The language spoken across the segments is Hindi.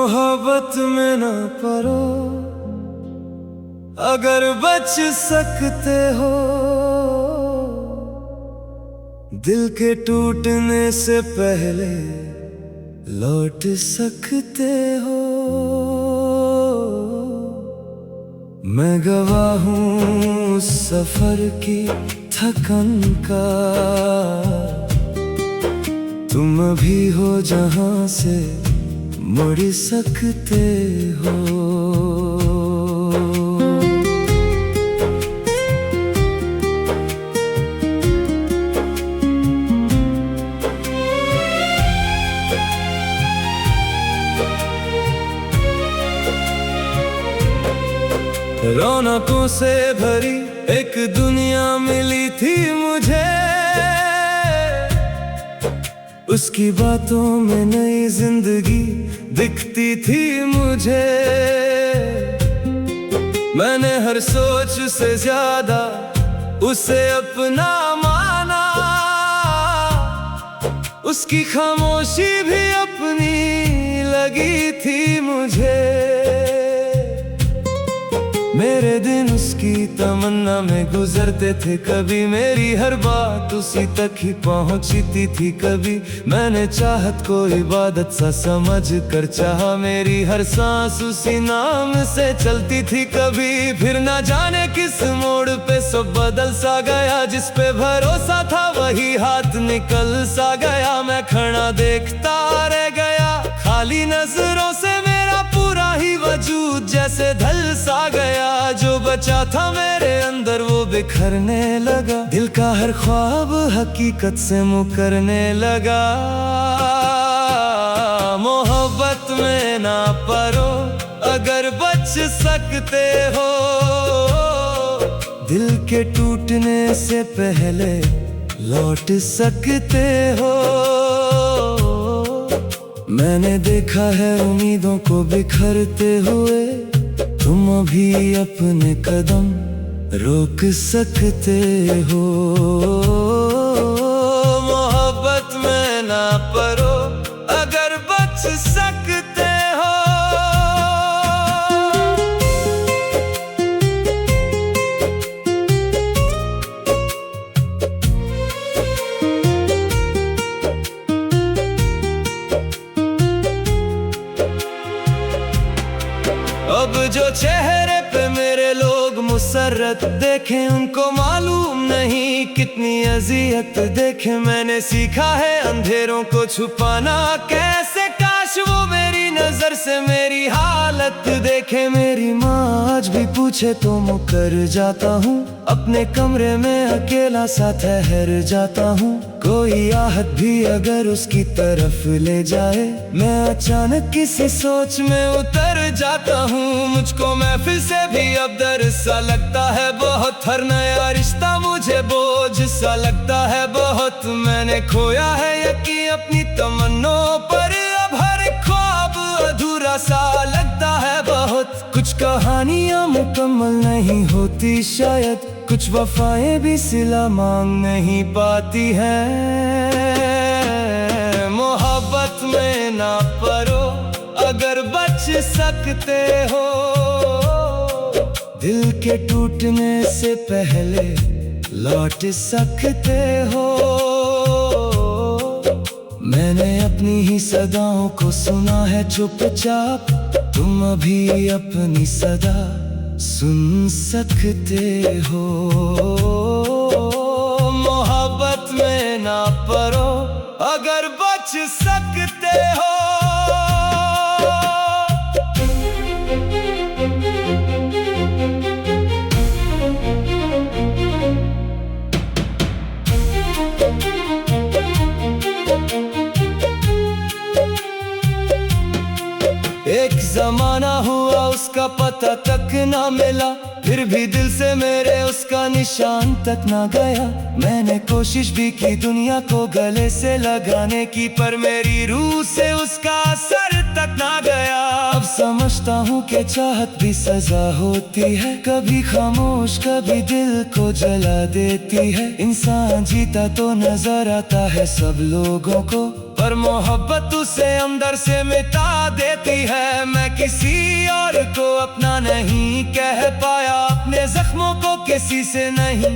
मोहब्बत में ना पड़ो अगर बच सकते हो। दिल के टूटने से पहले लौट सकते हो। मैं गवाह हूँ उस सफर की थकन का, तुम अभी हो जहां से मुड़ सकते हो। रौनकों से भरी एक दुनिया मिली थी मुझे, उसकी बातों में नई जिंदगी दिखती थी मुझे। मैंने हर सोच से ज्यादा उसे अपना माना, उसकी खामोशी भी अपनी लगी थी मुझे। मेरे दिन उसकी तमन्ना में गुजरते थे, कभी मेरी हर बात उसी तक ही पहुंचती थी। कभी मैंने चाहत को इबादत सा समझ कर चाहा, मेरी हर सांस उसी नाम से चलती थी। कभी फिर ना जाने किस मोड़ पे सब बदल सा गया, जिस पे भरोसा था वही हाथ निकल सा गया। मैं खड़ा देखता रह गया, खाली नजरों से मेरा पूरा ही वजूद जैसे ढल सा गया। जो बचा था मेरे अंदर वो बिखरने लगा, दिल का हर ख्वाब हकीकत से मुकरने लगा। मोहब्बत में ना पड़ो अगर बच सकते हो। दिल के टूटने से पहले लौट सकते हो। मैंने देखा है उम्मीदों को बिखरते हुए, तुम अभी अपने कदम रोक सकते हो। मोहब्बत में ना पड़ो अगर बच सकते हो। अब जो चेहरे पे मेरे लोग मुसर्रत देखें, उनको मालूम नहीं कितनी अजियत देखें। मैंने सीखा है अंधेरों को छुपाना कैसे, काश वो मेरी नजर से मेरी हालत देखे। मेरी माँ आज भी पूछे तो मुकर जाता हूँ, अपने कमरे में अकेला सा ठहर जाता हूँ। कोई आहट भी अगर उसकी तरफ ले जाए, मैं अचानक किसी सोच में उतर जाता हूँ। मुझको महफिल से भी अब डर सा लगता है बहुत, हर नया रिश्ता मुझे बोझ सा लगता है बहुत। मैंने खोया है यकीन अपनी तमन्नों पर, अब हर ख्वाब अधूरा सा लगता है बहुत। कुछ कहानियां मुकम्मल नहीं होती शायद, कुछ वफाएं भी सिला मांग नहीं पाती हैं। मोहब्बत में ना पड़ो अगर बच सकते हो। दिल के टूटने से पहले लौट सकते हो। मैंने अपनी ही सदाओं को सुना है चुपचाप, तुम अभी अपनी सदा सुन सकते हो। मोहब्बत में ना पड़ो अगर बच सकते हो। एक जमाना हुआ उसका पता तक ना मिला, फिर भी दिल से मेरे उसका निशान तक ना गया। मैंने कोशिश भी की दुनिया को गले से लगाने की, पर मेरी रूह से उसका असर तक ना गया। अब समझता हूँ कि चाहत भी सजा होती है, कभी खामोश कभी दिल को जला देती है। इंसान जीता तो नजर आता है सब लोगों को, पर मोहब्बत उसे अंदर से मिटा देती है। मैं किसी और को अपना नहीं कह पाया, अपने जख्मों को किसी से नहीं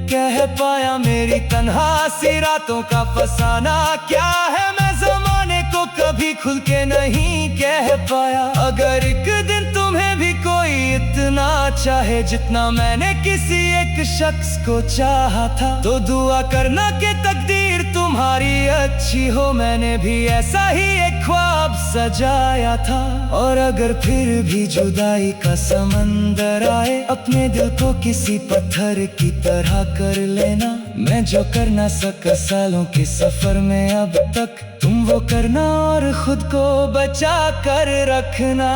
कह पाया। मेरी तन्हा सी रातों का फसाना क्या है, मैं जमाने को कभी खुल के नहीं कह पाया। अगर एक दिन तुम्हें भी कोई इतना चाहे जितना मैंने किसी एक शख्स को चाहा था, तो दुआ करना कि तकदीर तुम्हारी अच्छी हो। मैंने भी ऐसा ही एक ख्वाब सजाया था। और अगर फिर भी जुदाई का समंदर आए, अपने दिल को किसी पत्थर की तरह कर लेना। मैं जो कर ना सका सालों के सफर में अब तक, तुम वो करना और खुद को बचा कर रखना।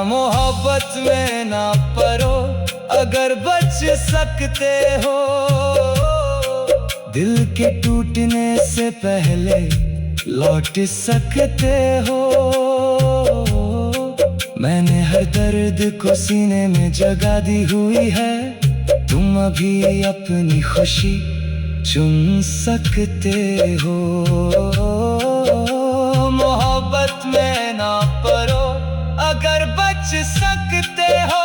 मोहब्बत में ना पड़ो अगर बच सकते हो, दिल के टूटने से पहले लौट सकते हो। मैंने हर दर्द को सीने में जगह दी हुई है, तुम अभी अपनी खुशी चुन सकते हो। मोहब्बत में ना पड़ो अगर बच सकते हो।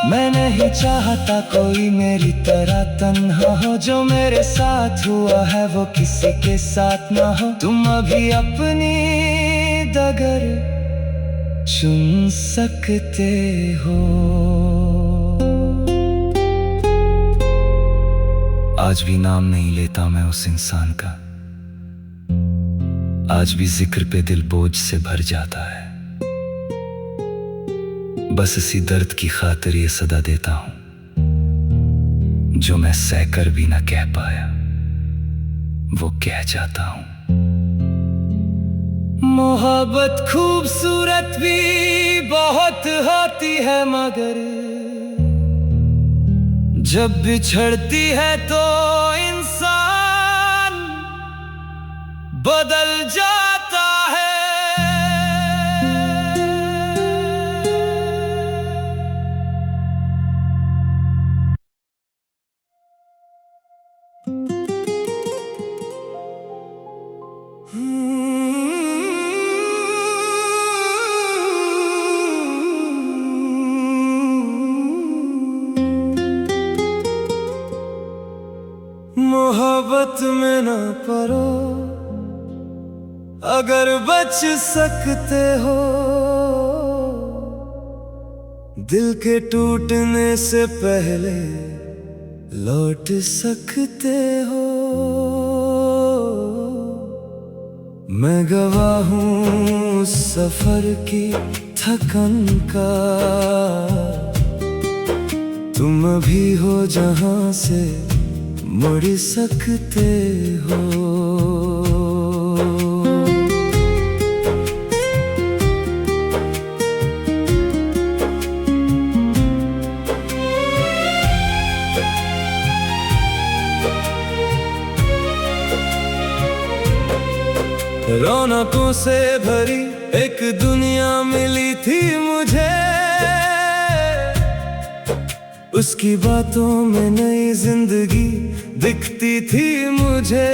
मैं नहीं चाहता कोई मेरी तरह तन्हा हो, जो मेरे साथ हुआ है वो किसी के साथ ना हो। तुम अभी अपनी डगर चुन सकते हो। आज भी नाम नहीं लेता मैं उस इंसान का, आज भी जिक्र पे दिल बोझ से भर जाता है। बस इसी दर्द की खातिर ये सदा देता हूं, जो मैं सहकर भी ना कह पाया वो कह जाता हूं। मोहब्बत खूबसूरत भी बहुत होती है, मगर जब बिछड़ती है तो इंसान बदल जाता है। मोहब्बत में ना पड़ो अगर बच सकते हो, दिल के टूटने से पहले लौट सकते हो। मैं गवाह हूँ उस सफर की थकन का, तुम अभी हो जहां से मुड़ सकते हो। रौनकों से भरी एक दुनिया मिली थी मुझे, उसकी बातों में नई जिंदगी दिखती थी मुझे।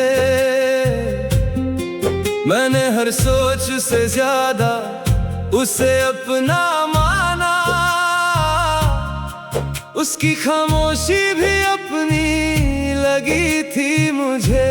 मैंने हर सोच से ज्यादा उसे अपना माना, उसकी खामोशी भी अपनी लगी थी मुझे।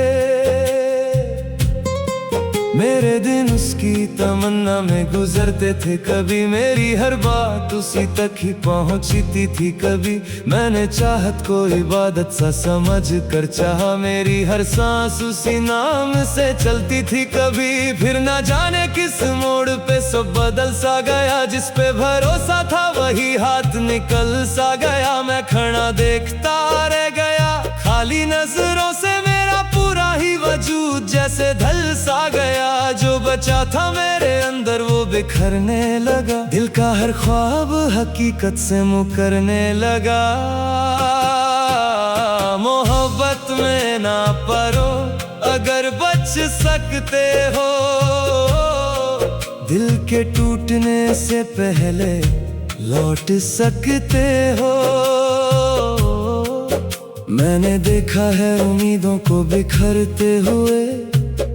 मेरे दिन उसकी तमन्ना में गुजरते थे, कभी मेरी हर बात उसी तक ही पहुंचती थी। कभी मैंने चाहत को इबादत सा समझ कर चाहा, मेरी हर सांस उसी नाम से चलती थी। कभी फिर ना जाने किस मोड़ पे सब बदल सा गया, जिस पे भरोसा था वही हाथ निकल सा गया। मैं खड़ा देखता रह गया, खाली नजरों से मेरा पूरा ही वजूद जैसे ढल सा गया। जो बचा था मेरे अंदर वो बिखरने लगा, दिल का हर ख्वाब हकीकत से मुकरने लगा। मोहब्बत में ना पड़ो अगर बच सकते हो, दिल के टूटने से पहले लौट सकते हो। मैंने देखा है उम्मीदों को बिखरते हुए,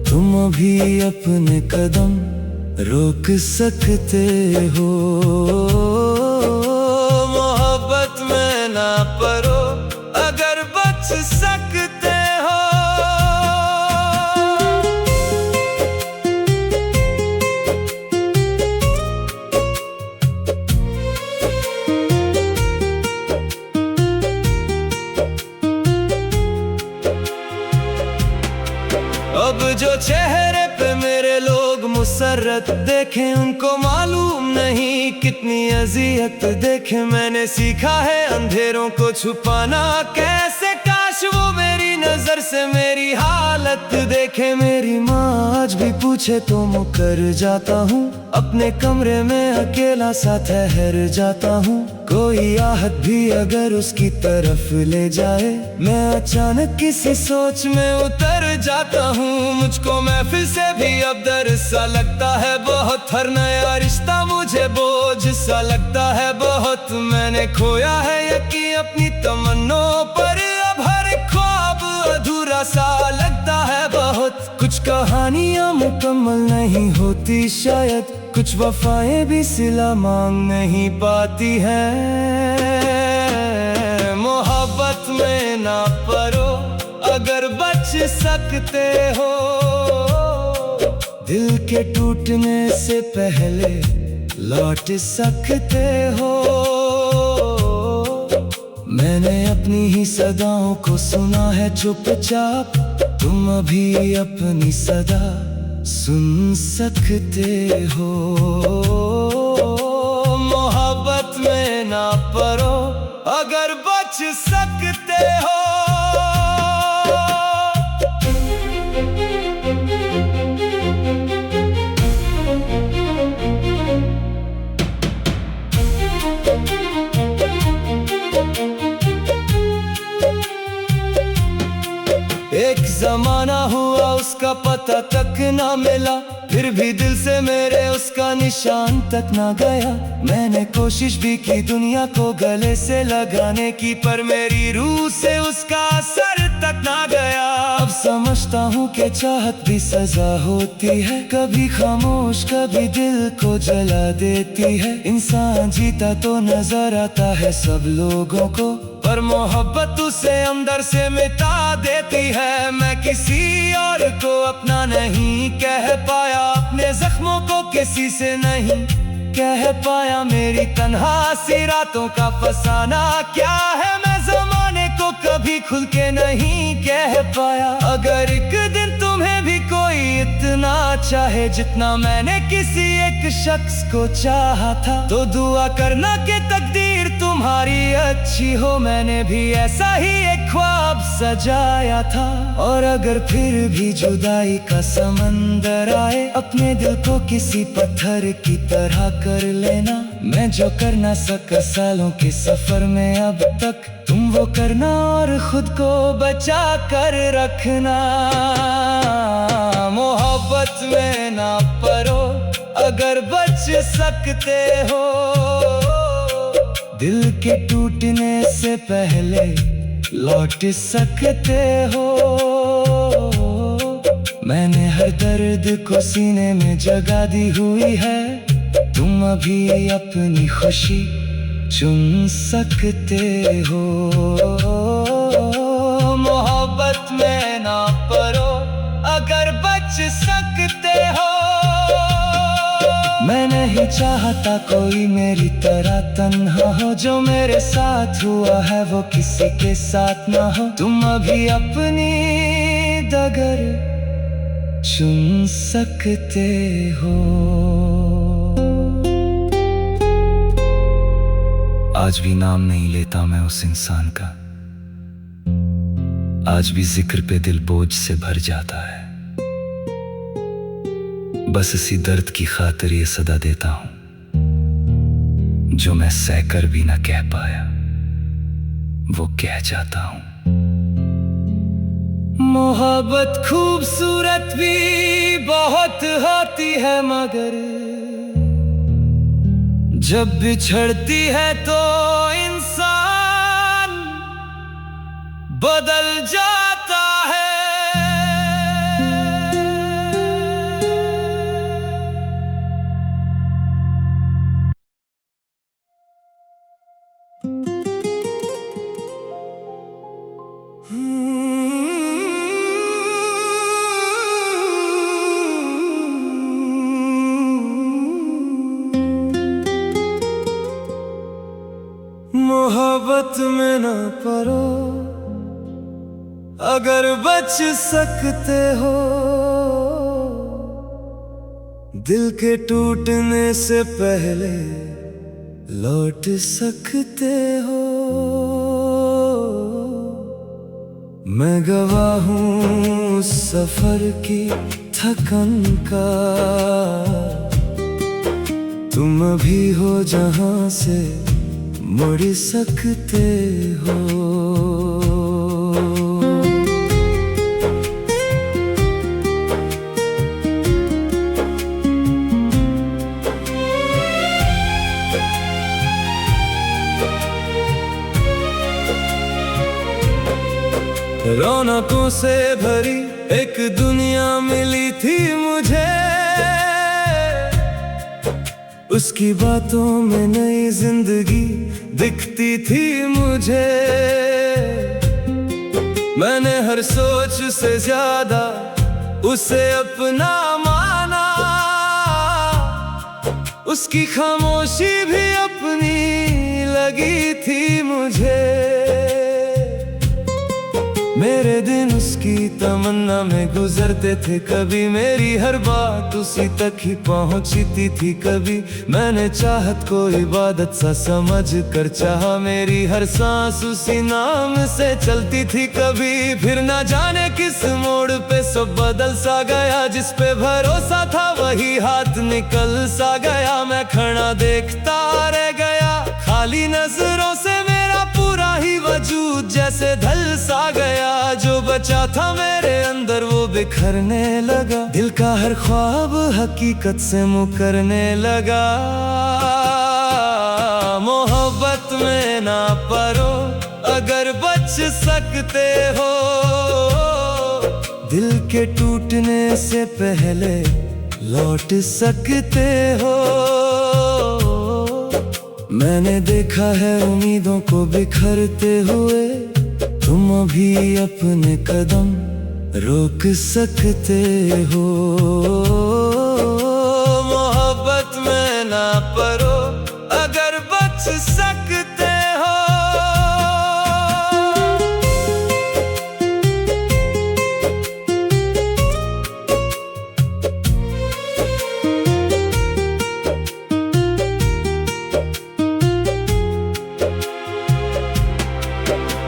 तुम अभी अपने कदम रोक सकते हो। मोहब्बत में ना पड़ो अगर बच सकते हो। अब जो चेहरे पे मेरे लोग मुसर्रत देखें, उनको मालूम नहीं कितनी अजियत देखे। मैंने सीखा है अंधेरों को छुपाना कैसे, काश वो मेरी नजर से मेरी हालत देखे। मेरी माँ आज भी पूछे तो मुकर जाता हूँ, अपने कमरे में अकेला सा ठहर जाता हूँ। कोई आहट भी अगर उसकी तरफ ले जाए, मैं अचानक किसी सोच में उतर जाता हूँ। मुझको महफिल से भी अब डर सा लगता है बहुत, हर नया रिश्ता मुझे बोझ सा लगता है बहुत। मैंने खोया है यकीन अपनी तमन्नों पर, अब हर ख्वाब अधूरा सा लगता है बहुत। कुछ कहानियां मुकम्मल नहीं होती शायद, कुछ वफाएं भी सिला मांग नहीं पाती हैं। मोहब्बत में ना पड़ो अगर बच सकते हो। दिल के टूटने से पहले लौट सकते हो। मैंने अपनी ही सदाओं को सुना है चुपचाप, तुम अभी अपनी सदा सुन सकते हो। मोहब्बत में ना पड़ो अगर बच सकते हो। एक जमाना हुआ उसका पता तक ना मिला, फिर भी दिल से मेरे उसका निशान तक ना गया। मैंने कोशिश भी की दुनिया को गले से लगाने की, पर मेरी रूह से उसका असर तक ना गया। अब समझता हूँ कि चाहत भी सजा होती है, कभी खामोश कभी दिल को जला देती है। इंसान जीता तो नजर आता है सब लोगों को, पर मोहब्बत उसे अंदर से मिटा देती है। मैं किसी और को अपना नहीं कह पाया, अपने जख्मों को किसी से नहीं कह पाया। मेरी तन्हा सी रातों का फसाना क्या है, मैं जमाने को कभी खुल के नहीं कह पाया। अगर एक दिन तुम्हें भी कोई इतना चाहे जितना मैंने किसी एक शख्स को चाहा था, तो दुआ करना कि तकदीर तुम्हारी अच्छी हो। मैंने भी ऐसा ही एक ख्वाब सजाया था। और अगर फिर भी जुदाई का समंदर आए, अपने दिल को किसी पत्थर की तरह कर लेना। मैं जो कर ना सका सालों के सफर में अब तक, तुम वो करना और खुद को बचा कर रखना। मोहब्बत में ना पड़ो अगर बच सकते हो। दिल के टूटने से पहले लौट सकते हो। मैंने हर दर्द को सीने में जगह दी हुई है, तुम अभी अपनी खुशी चुन सकते हो। मोहब्बत में ना पड़ो अगर बच सकते हो। मैं नहीं चाहता कोई मेरी तरह तन्हा हो, जो मेरे साथ हुआ है वो किसी के साथ ना हो। तुम अभी अपनी डगर चुन सकते हो। आज भी नाम नहीं लेता मैं उस इंसान का, आज भी जिक्र पे दिल बोझ से भर जाता है। बस इसी दर्द की खातिर ये सदा देता हूं, जो मैं सहकर भी ना कह पाया वो कह जाता हूं। मोहब्बत खूबसूरत भी बहुत होती है मगर जब बिछड़ती है तो इंसान बदल जाता है। मोहब्बत में ना पड़ो अगर बच सकते हो, दिल के टूटने से पहले लौट सकते हो। मैं गवाह हूँ उस सफर की थकन का, तुम अभी हो जहां से मुड़ सकते हो। रौनकों से भरी एक दुनिया मिली थी मुझे, उसकी बातों में नई जिंदगी दिखती थी मुझे। मैंने हर सोच से ज्यादा उसे अपना माना, उसकी खामोशी भी अपनी लगी थी मुझे। मेरे दिन उसकी तमन्ना में गुजरते थे, कभी मेरी हर बात उसी तक ही पहुंचती थी। कभी मैंने चाहत को इबादत सा समझ कर चाहा, मेरी हर सांस उसी नाम से चलती थी। कभी फिर ना जाने किस मोड़ पे सब बदल सा गया, जिस पे भरोसा था वही हाथ निकल सा गया। मैं खड़ा देखता रह गया, खाली नजरों से मेरा पूरा ही वजूद जैसे ढल सा गया। जो बचा था मेरे अंदर वो बिखरने लगा, दिल का हर ख्वाब हकीकत से मुकरने लगा। मोहब्बत में ना पड़ो अगर बच सकते हो, दिल के टूटने से पहले लौट सकते हो। मैंने देखा है उम्मीदों को बिखरते हुए, तुम अभी अपने कदम रोक सकते हो। मोहब्बत में ना पड़ो अगर बच सकते हो।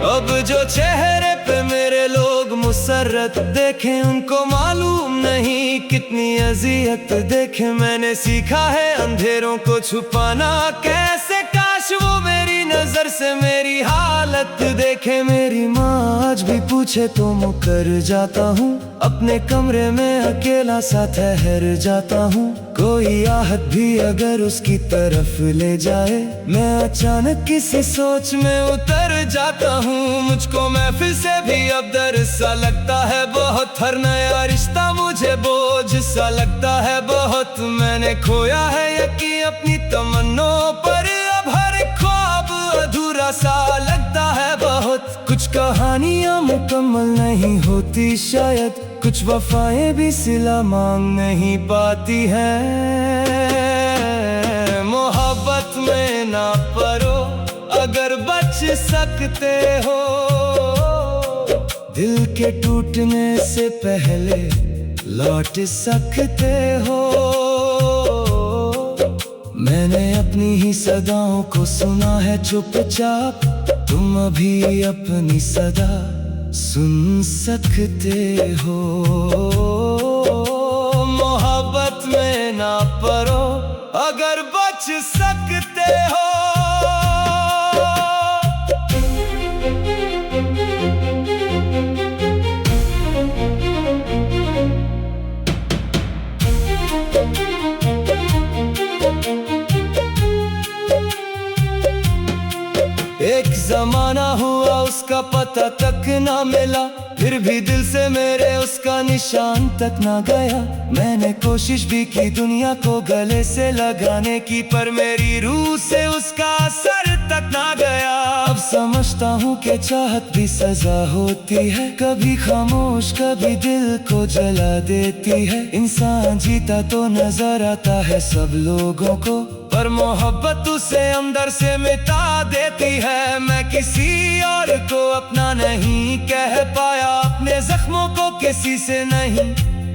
अब जो चेहरे पे मेरे लोग मुसर्रत देखें, उनको मालूम नहीं कितनी अजियत देखे। मैंने सीखा है अंधेरों को छुपाना कैसे, काश वो मेरी नजर से मेरी हालत देखे। मेरी माँ आज भी पूछे तो मुकर जाता हूँ, अपने कमरे में अकेला सा ठहर जाता हूँ। कोई आहट भी अगर उसकी तरफ ले जाए, मैं अचानक किसी सोच में उतर जाता हूँ। मुझको महफिल से भी अब डर सा लगता है बहुत, हर नया रिश्ता मुझे बोझ सा लगता है बहुत। मैंने खोया है यकीन अपनी तमन्नों पर, अब हर ख्वाब अधूरा सा लगता है बहुत। कुछ कहानियां मुकम्मल नहीं होती शायद, कुछ वफाएं भी सिला मांग नहीं पाती हैं। मोहब्बत में ना पड़ो अगर बच सकते हो, दिल के टूटने से पहले लौट सकते हो। मैंने अपनी ही सदाओं को सुना है चुपचाप, तुम अभी अपनी सदा सुन सकते हो। मोहब्बत में ना पड़ो अगर बच सकते हो। जमाना हुआ उसका पता तक ना मिला, फिर भी दिल से मेरे उसका निशान तक ना गया। मैंने कोशिश भी की दुनिया को गले से लगाने की, पर मेरी रूह से उसका असर तक ना गया। अब समझता हूँ कि चाहत भी सजा होती है, कभी खामोश कभी दिल को जला देती है। इंसान जीता तो नजर आता है सब लोगों को, पर मोहब्बत उसे अंदर से मिटा देती है। मैं किसी और को अपना नहीं कह पाया, अपने जख्मों को किसी से नहीं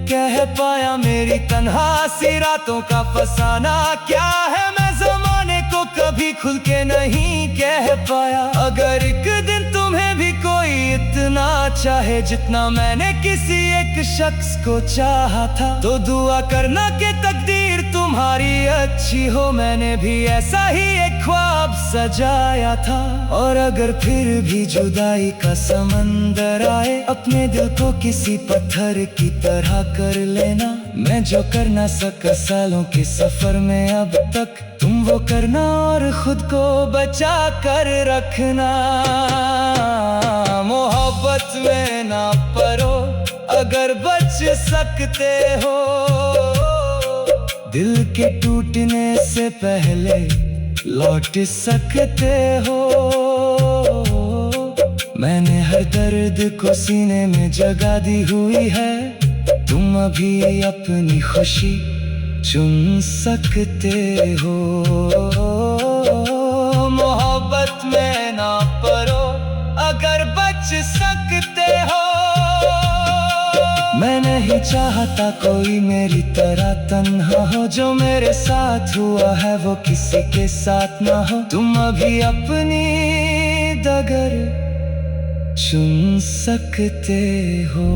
कह पाया। मेरी तन्हा सी रातों का फसाना क्या है, मैं ज़माने को कभी खुल के नहीं कह पाया। अगर एक दिन तुम्हें भी कोई इतना चाहे जितना मैंने किसी एक शख्स को चाहा था, तो दुआ करना कि तकदीर तुम्हारी अच्छी हो। मैंने भी ऐसा ही एक ख्वाब सजाया था। और अगर फिर भी जुदाई का समंदर आए, अपने दिल को किसी पत्थर की तरह कर लेना। मैं जो कर ना सका सालों के सफर में अब तक, तुम वो करना और खुद को बचा कर रखना। मोहब्बत में ना पड़ो अगर बच सकते हो, दिल के टूटने से पहले लौट सकते हो। मैंने हर दर्द को सीने में जगह दी हुई है, तुम अभी अपनी खुशी चुन सकते हो। मोहब्बत में ना पड़ो अगर बच सकते हो। मैं नहीं चाहता कोई मेरी तरह तन्हा हो, जो मेरे साथ हुआ है वो किसी के साथ ना हो। तुम अभी अपनी डगर चुन सकते हो।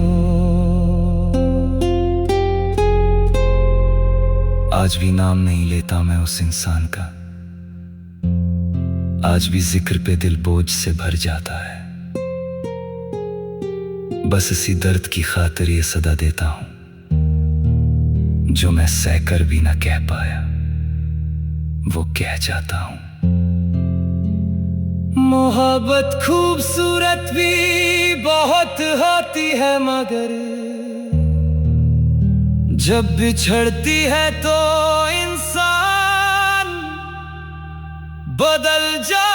आज भी नाम नहीं लेता मैं उस इंसान का, आज भी जिक्र पे दिल बोझ से भर जाता है। बस इसी दर्द की खातिर ये सदा देता हूं, जो मैं सहकर भी ना कह पाया वो कह जाता हूं। मोहब्बत खूबसूरत भी बहुत होती है, मगर जब बिछड़ती है तो इंसान बदल जा